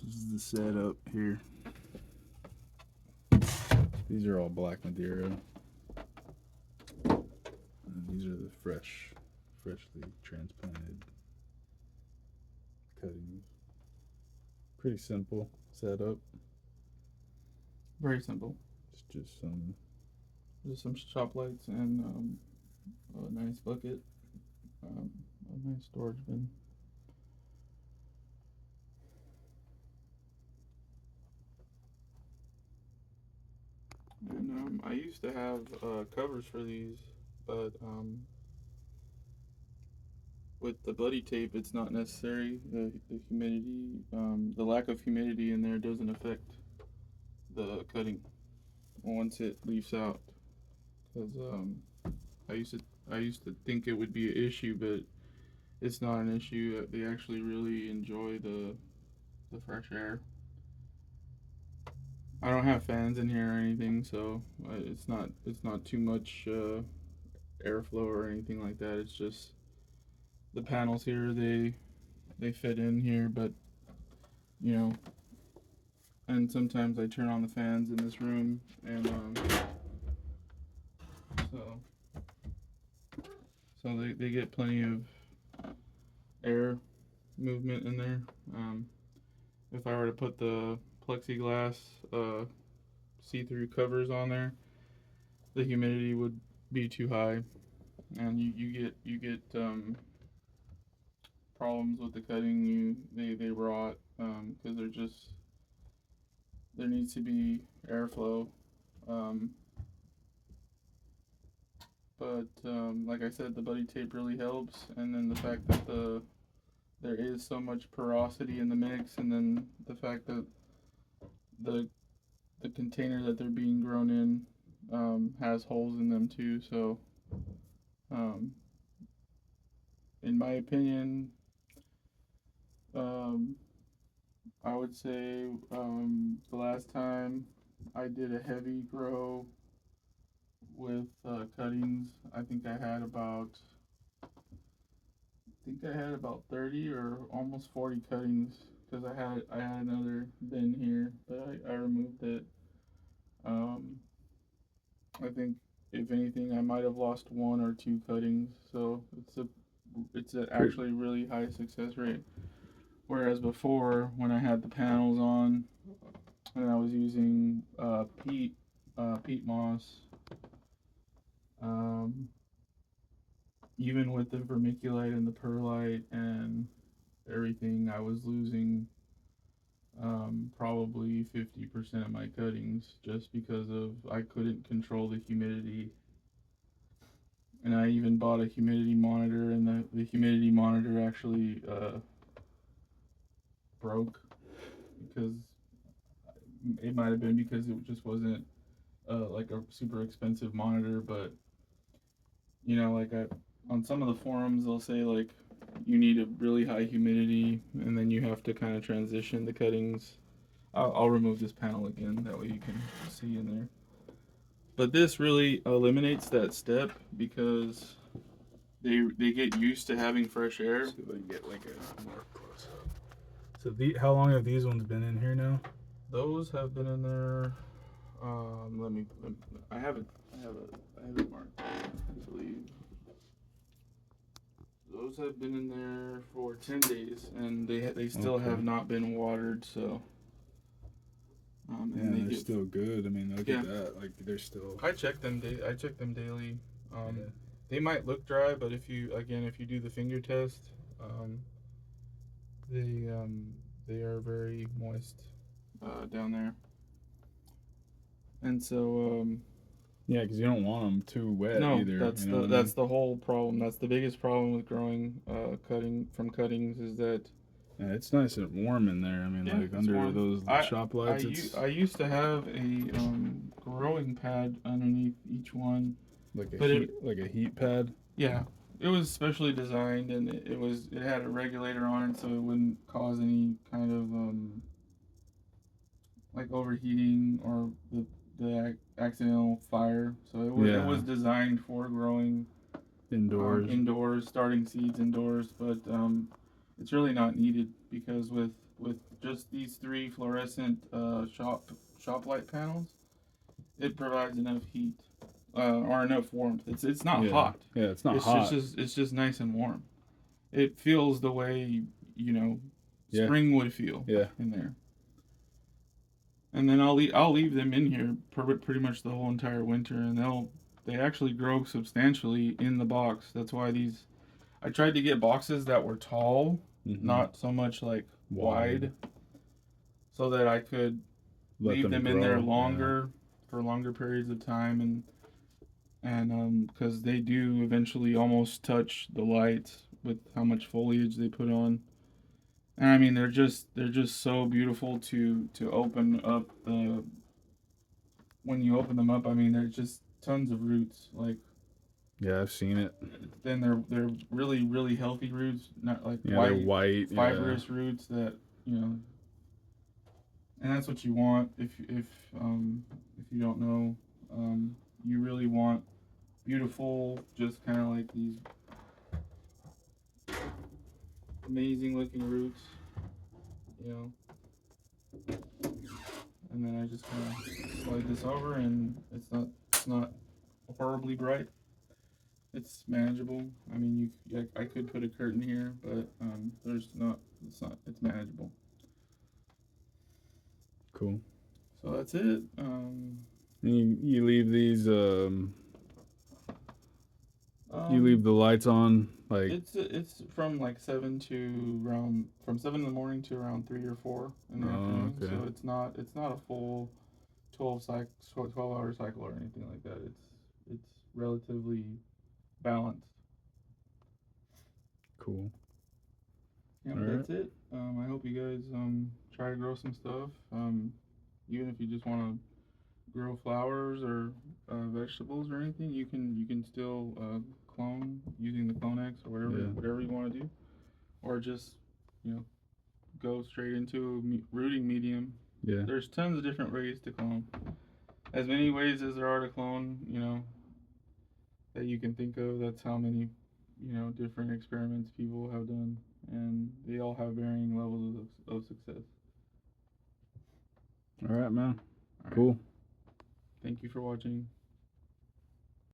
This is the setup here. These are all black Madeira. And these are the freshly transplanted cuttings. Pretty simple setup. Very simple. It's just some. Just some shop lights and a nice bucket, a nice storage bin. And I used to have covers for these, but with the buddy tape, it's not necessary. The humidity, the lack of humidity in there doesn't affect the cutting once it leaves out. Because I used to I used to think it would be an issue, but it's not an issue. They actually really enjoy the fresh air. I don't have fans in here or anything, so it's not too much airflow or anything like that. It's just the panels here they fit in here, but you know, and sometimes I turn on the fans in this room, and so they get plenty of air movement in there. If I were to put the plexiglass see-through covers on there, the humidity would be too high, and you get problems with the cutting. They rot because there needs to be airflow. Um, but like I said, the buddy tape really helps, and then the fact that there is so much porosity in the mix, and then the fact that the the container that they're being grown in has holes in them too. So, um, in my opinion, um, I would say the last time I did a heavy grow with cuttings, I think I had about 30 or almost 40 cuttings because I had another bin here, but I removed it. Um, I think if anything, I might have lost one or two cuttings, so it's actually really high success rate. Whereas before, when I had the panels on and I was using peat moss, um, even with the vermiculite and the perlite and everything, I was losing probably 50% of my cuttings just because of I couldn't control the humidity. And I even bought a humidity monitor, and the humidity monitor actually broke because it might have been because it just wasn't like a super expensive monitor. But like on some of the forums, they'll say like you need a really high humidity, and then you have to kind of transition the cuttings. I'll remove this panel again, that way you can see in there. But this really eliminates that step because they get used to having fresh air. See if I can get like a more close up. So how long have these ones been in here now? Those have been in there. Let me I have it marked, I believe. Those have been in there for 10 days, and they still have not been watered. So, and they're still good. I mean, look at that. Like they're still. I check them. I check them daily. Yeah. They might look dry, but if you do the finger test, they are very moist down there. And so yeah, because you don't want them too wet either. That's the whole problem. That's the biggest problem with growing cuttings is that it's nice and warm in there. I mean, like under warm. Those shop lights. I used to have a growing pad underneath each one, like a heat pad. Yeah, it was specially designed, and it had a regulator on it so it wouldn't cause any kind of like overheating or the accidental fire. So it was designed for growing indoors, starting seeds indoors. But it's really not needed because with with just these 3 fluorescent shop light panels, it provides enough heat or enough warmth. It's not hot. Yeah, it's not It's hot. it's just nice and warm. It feels the way Yeah. spring would feel Yeah. in there. And then I'll leave them in here pretty much the whole entire winter, and they actually grow substantially in the box. That's why these I tried to get boxes that were tall, not so much like wide, so that I could leave them in there longer for longer periods of time, and because they do eventually almost touch the lights with how much foliage they put on. And I mean they're just so beautiful to open up the when you open them up. I mean there's just tons of roots, like Yeah, I've seen it. then they're really really healthy roots, not like They're white, fibrous roots that and that's what you want if you don't know. You really want beautiful, just kind of like these amazing looking roots, you know. And then I just kind of slide this over, and it's not horribly bright. It's manageable. I mean, I could put a curtain here, but there's not. It's not. It's manageable. Cool. So that's it. You leave these. You leave the lights on like. It's from like 7 in the morning to around 3 or 4 in the afternoon. Okay. So it's not a full 12-hour cycle or anything like that. It's relatively balanced. Cool. Yeah, but that's it. I hope you guys try to grow some stuff. Even if you just want to grow flowers or vegetables or anything, you can still clone using the Clonex or whatever you want to do, or just go straight into a rooting medium. Yeah. There's tons of different ways to clone. As many ways as there are to clone, that you can think of. That's how many, different experiments people have done, and they all have varying levels of success. All right, man. All right. Cool. Thank you for watching.